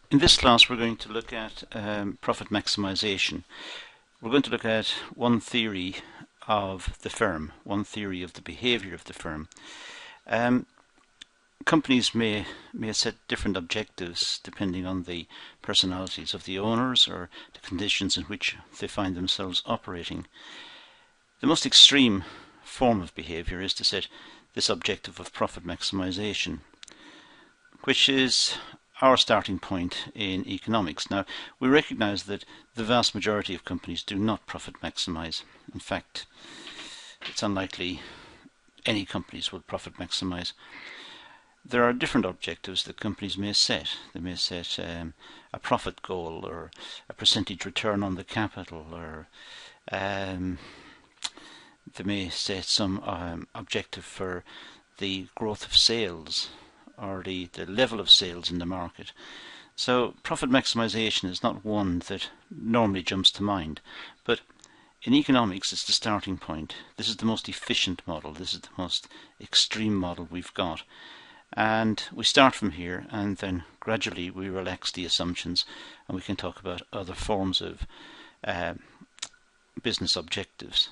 In this class we're going to look at profit maximization. We're going to look at one theory of the firm, one theory of the behavior of the firm. Companies may set different objectives depending on the personalities of the owners or the conditions in which they find themselves operating. The most extreme form of behavior is to set this objective of profit maximization, which is our starting point in economics. Now, we recognize that the vast majority of companies do not profit maximize. In fact, it's unlikely any companies will profit maximize. There are different objectives that companies may set. They may set a profit goal or a percentage return on the capital, or they may set some objective for the growth of sales or the level of sales in the market. So profit maximization is not one that normally jumps to mind, but in economics it's the starting point. This is the most efficient model. This is the most extreme model we've got. And we start from here, and then gradually we relax the assumptions and we can talk about other forms of business objectives.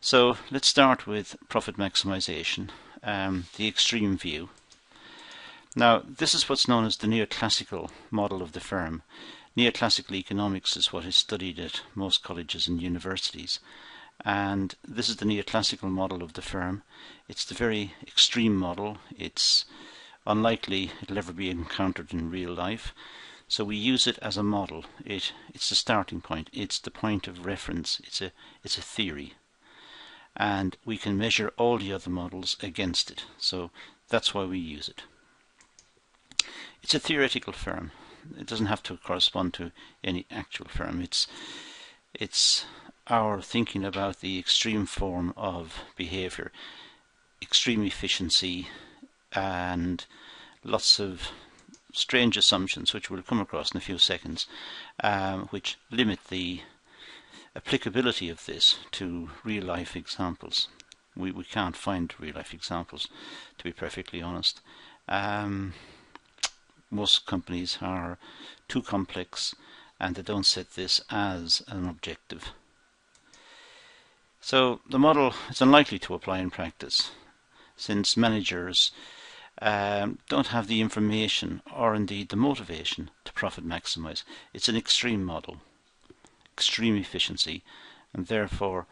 So let's start with profit maximization, the extreme view. Now, this is what's known as the Neoclassical Model of the firm. Neoclassical economics is what is studied at most colleges and universities, and this is the Neoclassical Model of the firm. It's the very extreme model. It's unlikely it'll ever be encountered in real life, so we use it as a model. It's the starting point. It's the point of reference. It's a theory, and we can measure all the other models against it. So that's why we use it. It's a theoretical firm. It doesn't have to correspond to any actual firm. It's our thinking about the extreme form of behavior, extreme efficiency, and lots of strange assumptions which we'll come across in a few seconds, which limit the applicability of this to real life examples. We can't find real life examples, to be perfectly honest. Most companies are too complex and they don't set this as an objective. So the model is unlikely to apply in practice, since managers don't have the information or indeed the motivation to profit maximize. It's an extreme model, extreme efficiency, and therefore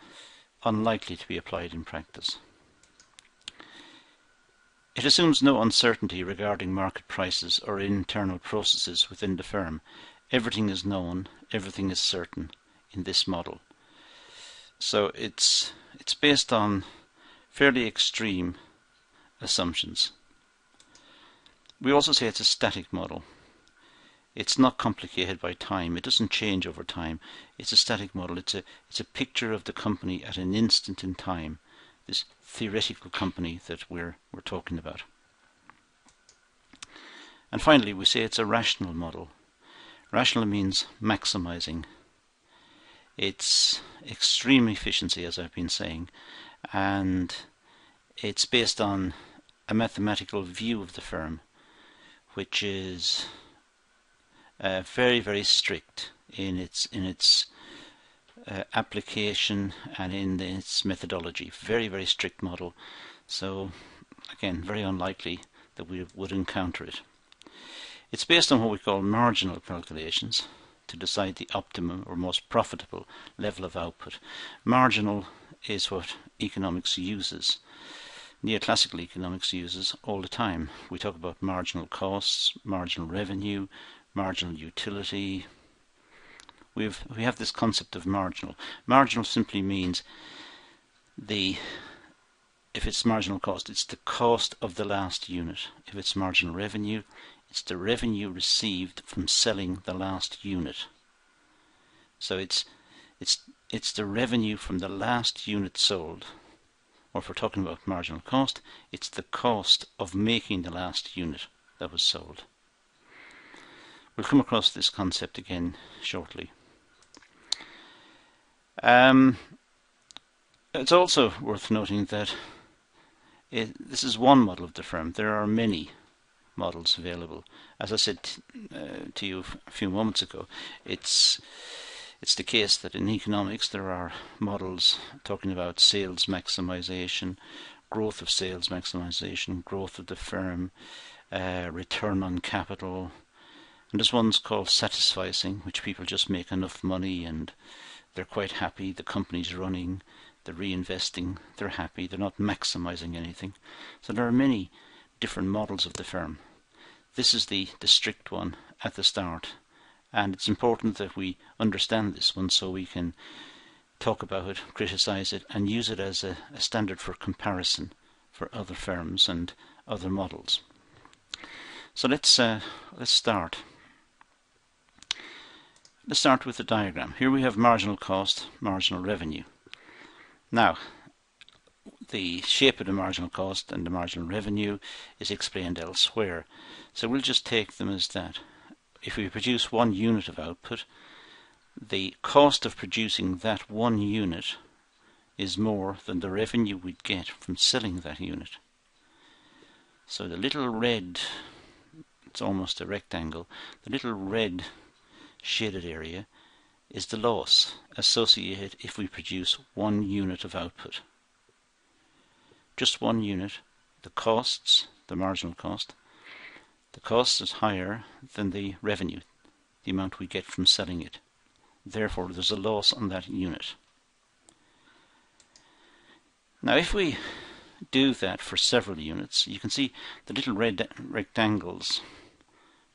unlikely to be applied in practice. It assumes no uncertainty regarding market prices or internal processes within the firm. Everything is known, everything is certain in this model. So it's based on fairly extreme assumptions. We also say it's a static model. It's not complicated by time. It doesn't change over time. It's a static model. It's a picture of the company at an instant in time. This theoretical company that we're talking about. And finally, we say it's a rational model. Rational means maximizing. It's extreme efficiency, as I've been saying, and it's based on a mathematical view of the firm, which is very, very strict in its application and in its methodology. Very, very strict model. So again, very unlikely that we would encounter it. It's based on what we call marginal calculations to decide the optimum or most profitable level of output. Marginal is what economics uses. Neoclassical economics uses all the time. We talk about marginal costs, marginal revenue, marginal utility. We have this concept of marginal. Marginal simply means if it's marginal cost, it's the cost of the last unit. If it's marginal revenue, it's the revenue received from selling the last unit. So it's the revenue from the last unit sold. Or if we're talking about marginal cost, it's the cost of making the last unit that was sold. We'll come across this concept again shortly. It's also worth noting that this is one model of the firm. There are many models available. As I said to you a few moments ago, it's the case that in economics there are models talking about sales maximization, growth of sales maximization, growth of the firm, return on capital, and there's ones called satisficing, which people just make enough money and they're quite happy, the company's running, they're reinvesting, they're happy, they're not maximizing anything. So there are many different models of the firm. This is the strict one at the start, and it's important that we understand this one so we can talk about it, criticize it, and use it as a standard for comparison for other firms and other models. So let's start. Let's start with the diagram. Here we have marginal cost, marginal revenue. Now, the shape of the marginal cost and the marginal revenue is explained elsewhere. So we'll just take them as that. If we produce 1 unit of output, the cost of producing that 1 unit is more than the revenue we'd get from selling that unit. So the little red, it's almost a rectangle, the little red shaded area is the loss associated if we produce 1 unit of output. Just 1 unit, the costs, the marginal cost, the cost is higher than the revenue, the amount we get from selling it. Therefore, there's a loss on that unit. Now, if we do that for several units, you can see the little red rectangles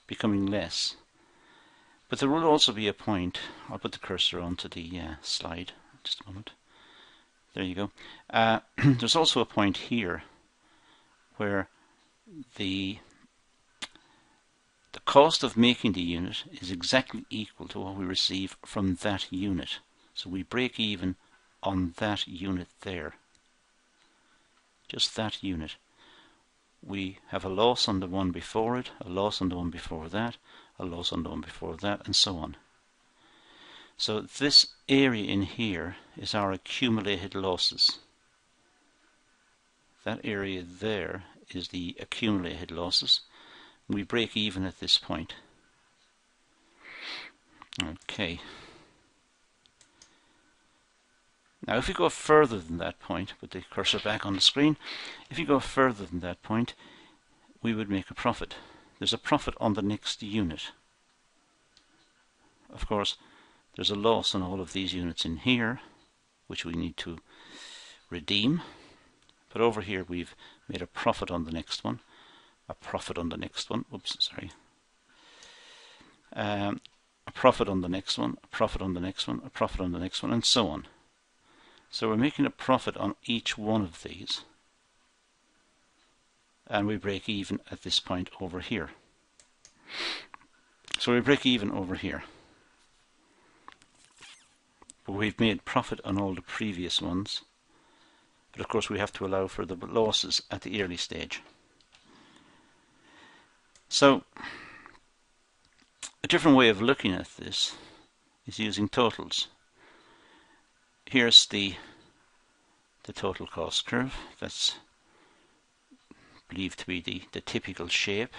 becoming less. But there will also be a point, I'll put the cursor onto the slide, just a moment. There you go. There's also a point here where the cost of making the unit is exactly equal to what we receive from that unit. So we break even on that unit there. Just that unit. We have a loss on the one before it, a loss on the one before that, a loss on the one before that, and so on. So this area in here is our accumulated losses. That area there is the accumulated losses. We break even at this point. Okay. Now if we go further than that point, put the cursor back on the screen, if you go further than that point, we would make a profit. There's a profit on the next unit. Of course, there's a loss on all of these units in here, which we need to redeem. But over here we've made a profit on the next one, a profit on the next one, oops, sorry. A profit on the next one, a profit on the next one, a profit on the next one, and so on. So we're making a profit on each one of these, and we break even at this point over here. So we break even over here. But we've made profit on all the previous ones. But of course we have to allow for the losses at the early stage. So a different way of looking at this is using totals. Here's the total cost curve. That's believed to be the typical shape.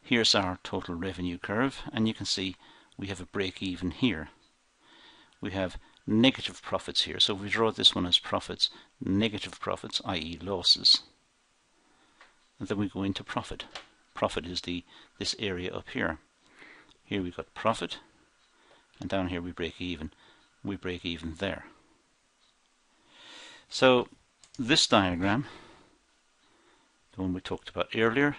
Here's our total revenue curve, and you can see we have a break even here. We have negative profits here, so if we draw this one as profits, negative profits, i.e. losses, and then we go into profit. Profit is this area up here. Here we've got profit, and down here we break even. We break even there. So this diagram, the one we talked about earlier,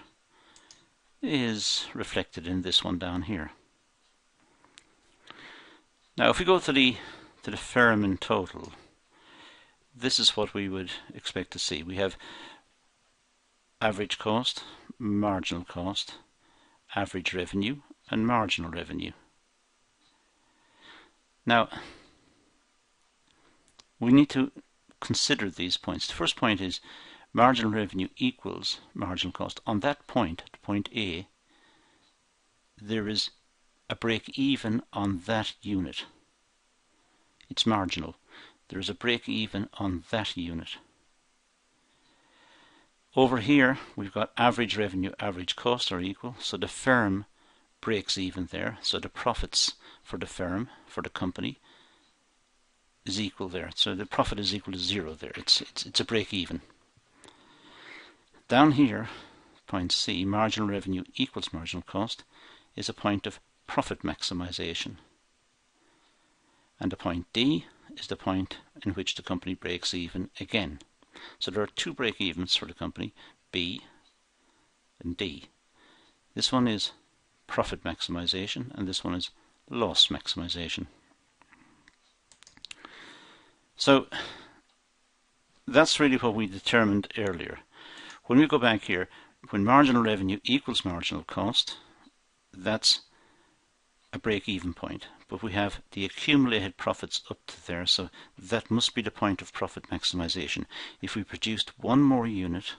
is reflected in this one down here. Now if we go to the firm in total, this is what we would expect to see. We have average cost, marginal cost, average revenue, and marginal revenue. Now we need to consider these points. The first point is marginal revenue equals marginal cost. On that point, at point A, there is a break even on that unit. It's marginal. There is a break even on that unit. Over here we've got average revenue, average cost are equal, so the firm breaks even there, so the profits for the firm, for the company, is equal there. So the profit is equal to 0 there. It's a break even. Down here, point C, marginal revenue equals marginal cost, is a point of profit maximization. And the point D is the point in which the company breaks even again. So there are two break-evens for the company, B and D. This one is profit maximization and this one is loss maximization. So that's really what we determined earlier. When we go back here, when marginal revenue equals marginal cost, that's a break-even point. But we have the accumulated profits up to there, so that must be the point of profit maximization. If we produced one more unit,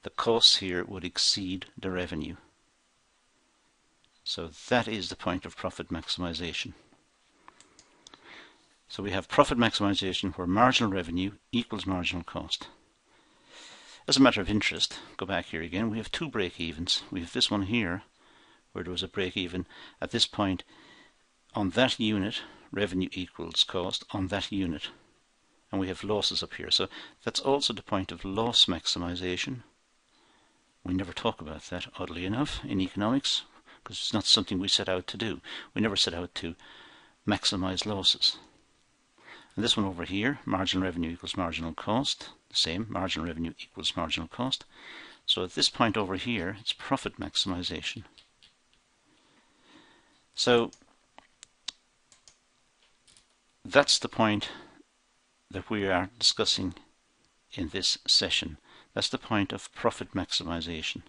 the costs here would exceed the revenue. So that is the point of profit maximization. So we have profit maximization where marginal revenue equals marginal cost. As a matter of interest, go back here again, we have two break-evens. We have this one here where there was a break-even at this point. On that unit, revenue equals cost on that unit. And we have losses up here. So that's also the point of loss maximization. We never talk about that, oddly enough, in economics, because it's not something we set out to do. We never set out to maximize losses. And this one over here, marginal revenue equals marginal cost. The same, marginal revenue equals marginal cost. So at this point over here, it's profit maximization. So that's the point that we are discussing in this session. That's the point of profit maximization.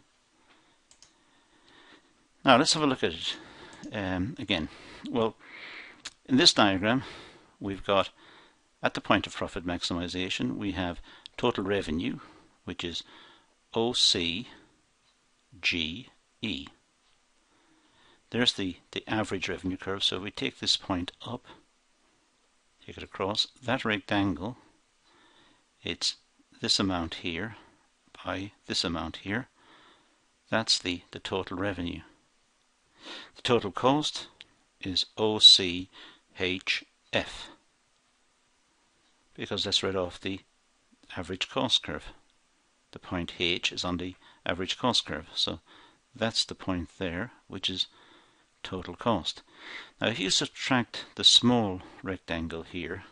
Now let's have a look at it again. Well, in this diagram we've got at the point of profit maximization we have total revenue, which is OCGE. There's the average revenue curve, so we take this point up, take it across, that rectangle, it's this amount here by this amount here, that's the total revenue. The total cost is OCHF, because that's right off the average cost curve. The point H is on the average cost curve, so that's the point there, which is total cost. Now if you subtract the small rectangle here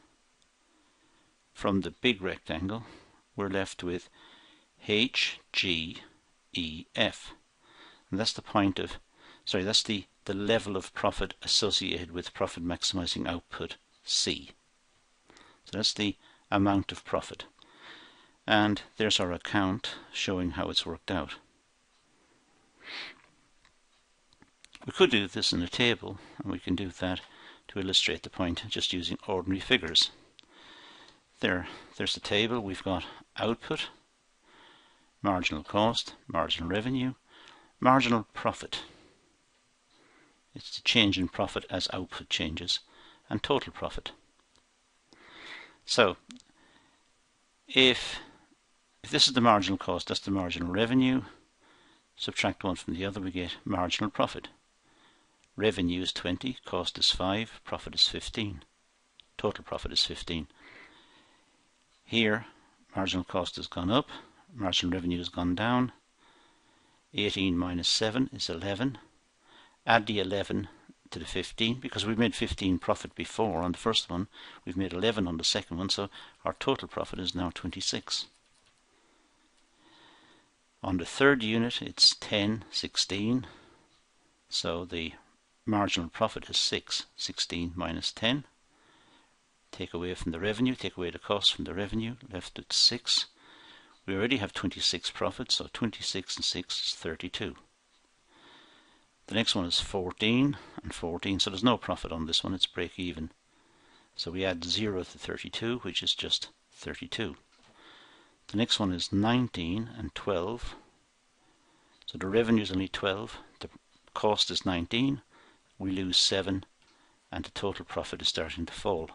from the big rectangle, we're left with HGEF, and that's the point of, that's the level of profit associated with profit maximizing output C. So that's the amount of profit, and there's our account showing how it's worked out. We could do this in a table, and we can do that to illustrate the point just using ordinary figures. There's the table. We've got output, marginal cost, marginal revenue, marginal profit. It's the change in profit as output changes, and total profit. So if this is the marginal cost, that's the marginal revenue, subtract one from the other, we get marginal profit. Revenue is 20, cost is 5, profit is 15. Total profit is 15. Here, marginal cost has gone up, marginal revenue has gone down. 18 minus 7 is 11. Add the 11 to the 15, because we made 15 profit before on the first one. We've made 11 on the second one, so our total profit is now 26. On the third unit, it's 10, 16. So the marginal profit is 6. 16 minus 10. Take away from the revenue, take away the cost from the revenue, left at 6. We already have 26 profit, so 26 and 6 is 32. The next one is 14 and 14, so there's no profit on this one, it's break even. So we add 0 to 32, which is just 32. The next one is 19 and 12. So the revenue is only 12, the cost is 19, we lose 7, and the total profit is starting to fall.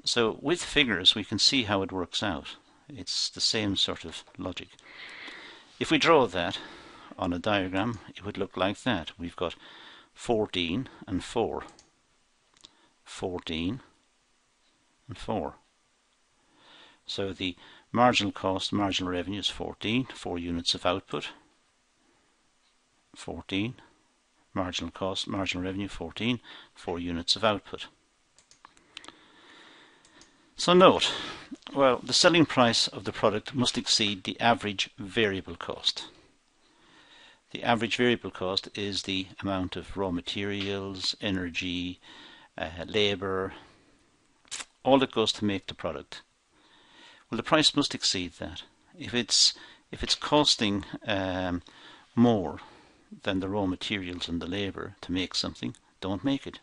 So with figures we can see how it works out. It's the same sort of logic. If we draw that on a diagram, it would look like that. We've got 14 and 4. 14 and 4. So the marginal cost, marginal revenue is 14, 4 units of output. 14, marginal cost, marginal revenue 14, 4 units of output. So note, well, the selling price of the product must exceed the average variable cost. The average variable cost is the amount of raw materials, energy, labour, all that goes to make the product. Well, the price must exceed that. If it's costing more than the raw materials and the labour to make something, don't make it.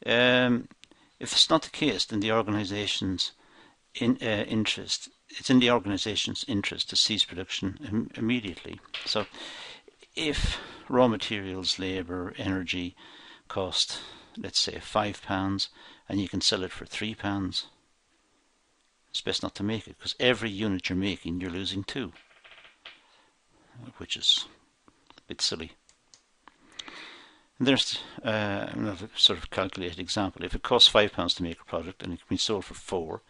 If it's not the case, then the organisation's interest, it's in the organisation's interest to cease production immediately. So if raw materials, labour, energy cost, let's say £5, and you can sell it for £3, it's best not to make it, because every unit you're making, you're losing 2, which is a bit silly. And there's another sort of calculated example. If it costs £5 to make a product and it can be sold for 4,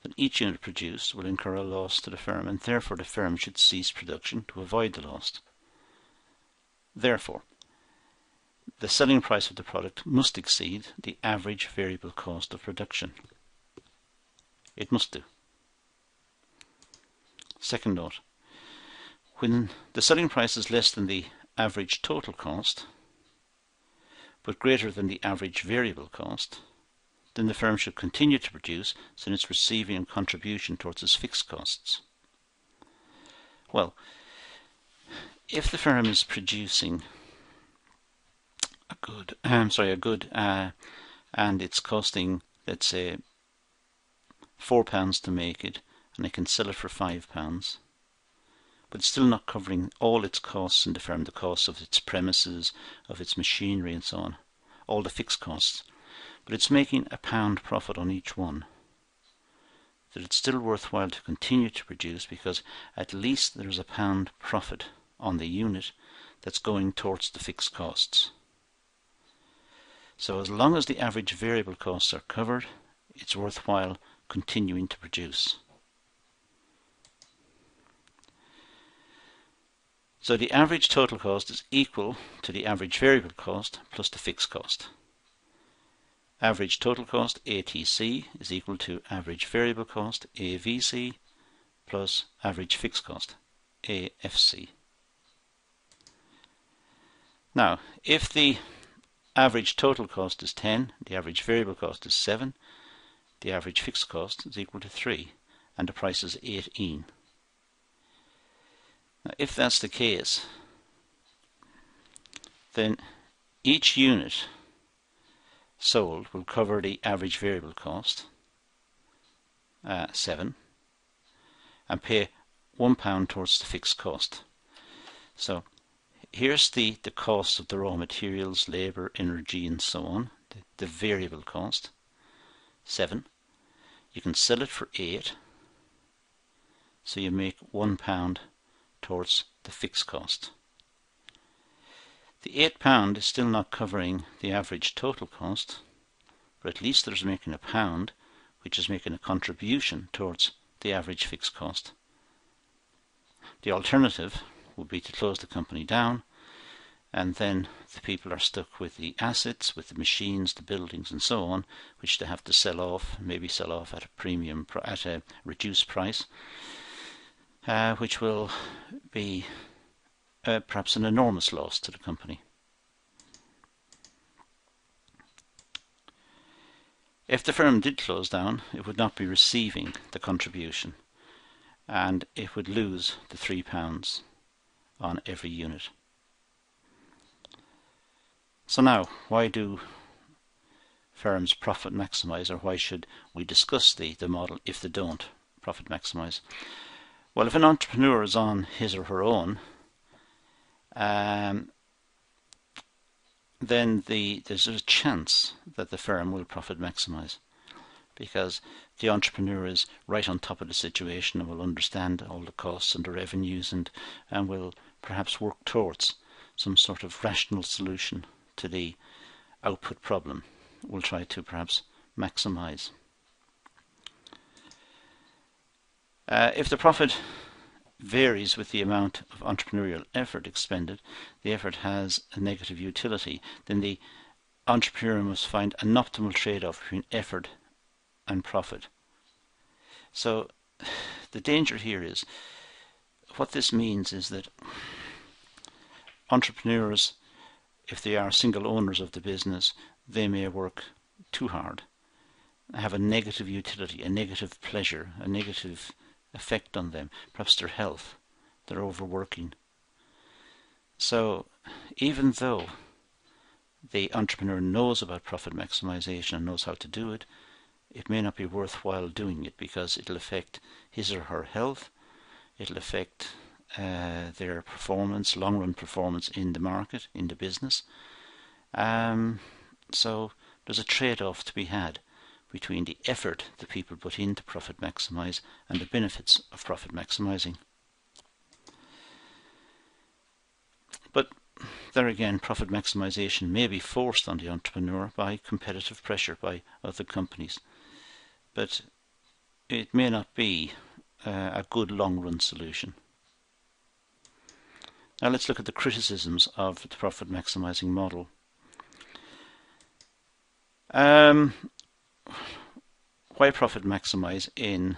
then each unit produced will incur a loss to the firm, and therefore the firm should cease production to avoid the loss. Therefore, the selling price of the product must exceed the average variable cost of production. It must do. Second note, when the selling price is less than the average total cost, but greater than the average variable cost, then the firm should continue to produce since it's receiving a contribution towards its fixed costs. Well, if the firm is producing a good and it's costing, let's say, £4 to make it, and they can sell it for £5, but it's still not covering all its costs in the firm, the costs of its premises, of its machinery and so on, all the fixed costs, but it's making £1 profit on each one, that it's still worthwhile to continue to produce, because at least there's £1 profit on the unit that's going towards the fixed costs. So as long as the average variable costs are covered, it's worthwhile continuing to produce. So the average total cost is equal to the average variable cost plus the fixed cost. Average total cost, ATC, is equal to average variable cost, AVC, plus average fixed cost, AFC. Now, if the average total cost is 10, the average variable cost is 7, the average fixed cost is equal to 3, and the price is 18. Now, if that's the case, then each unit sold will cover the average variable cost, 7, and pay £1 towards the fixed cost. So here's the cost of the raw materials, labour, energy and so on, the variable cost, 7. You can sell it for 8, so you make £1 towards the fixed cost. The £8 is still not covering the average total cost, but at least there's making £1, which is making a contribution towards the average fixed cost. The alternative would be to close the company down, and then the people are stuck with the assets, with the machines, the buildings and so on, which they have to sell off, maybe sell off at a premium, at a reduced price, which will be perhaps an enormous loss to the company. If the firm did close down, it would not be receiving the contribution, and it would lose the £3 on every unit. So now, why do firms profit maximize, or why should we discuss the model if they don't profit maximize? Well, if an entrepreneur is on his or her own, then there's a chance that the firm will profit maximize. because the entrepreneur is right on top of the situation and will understand all the costs and the revenues and will perhaps work towards some sort of rational solution to the output problem. We'll try to perhaps maximize. If the profit varies with the amount of entrepreneurial effort expended, the effort has a negative utility, then the entrepreneur must find an optimal trade-off between effort and profit. So the danger here is, what this means is that entrepreneurs, if they are single owners of the business, they may work too hard, have a negative utility, a negative pleasure, a negative effect on them, perhaps their health, they're overworking. So even though the entrepreneur knows about profit maximization and knows how to do it, it may not be worthwhile doing it because it'll affect his or her health, it'll affect their performance, long-run performance in the market, in the business. So there's a trade-off to be had between the effort that people put in to profit maximize and the benefits of profit maximizing. But there again, profit maximization may be forced on the entrepreneur by competitive pressure by other companies, but it may not be a good long-run solution. Now let's look at the criticisms of the profit maximizing model. Why profit maximize in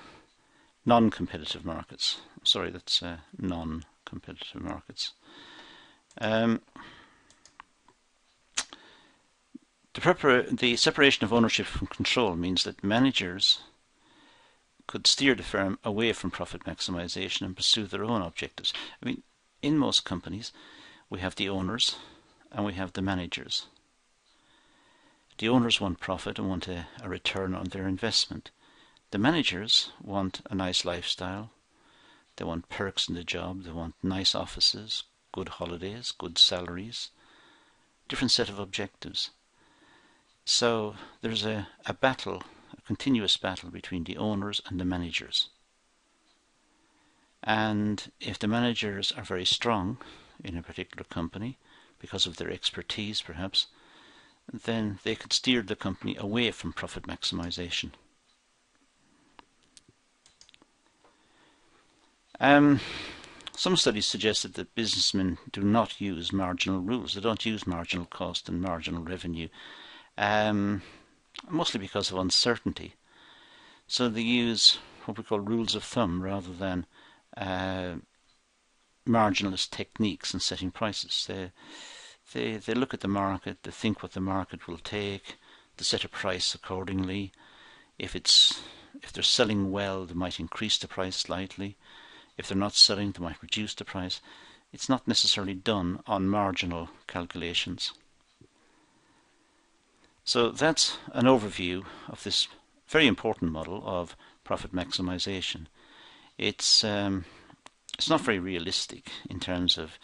non-competitive markets? Sorry, that's non-competitive markets. The separation of ownership from control means that managers could steer the firm away from profit maximization and pursue their own objectives. I mean, in most companies, we have the owners and we have the managers. The owners want profit and want a return on their investment. The managers want a nice lifestyle. They want perks in the job. They want nice offices, good holidays, good salaries, different set of objectives. So there's a battle, a continuous battle between the owners and the managers. And if the managers are very strong in a particular company, because of their expertise perhaps, then they could steer the company away from profit maximization. Some studies suggested that businessmen do not use marginal rules. They don't use marginal cost and marginal revenue, mostly because of uncertainty. So they use what we call rules of thumb rather than marginalist techniques in setting prices. They look at the market, they think what the market will take, they set a price accordingly. If they're selling well, they might increase the price slightly. If they're not selling, they might reduce the price. It's not necessarily done on marginal calculations. So that's an overview of this very important model of profit maximization. It's not very realistic in terms of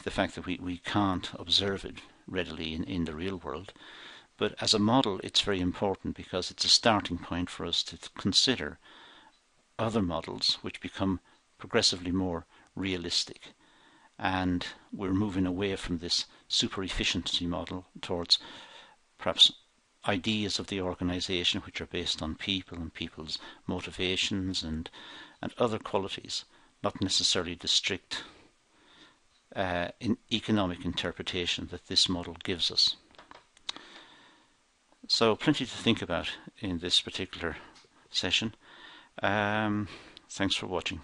the fact that we can't observe it readily in the real world. But as a model, it's very important because it's a starting point for us to consider other models which become progressively more realistic. And we're moving away from this super efficiency model towards perhaps ideas of the organization which are based on people and people's motivations and other qualities, not necessarily the strict economic interpretation that this model gives us. So plenty to think about in this particular session. Thanks for watching.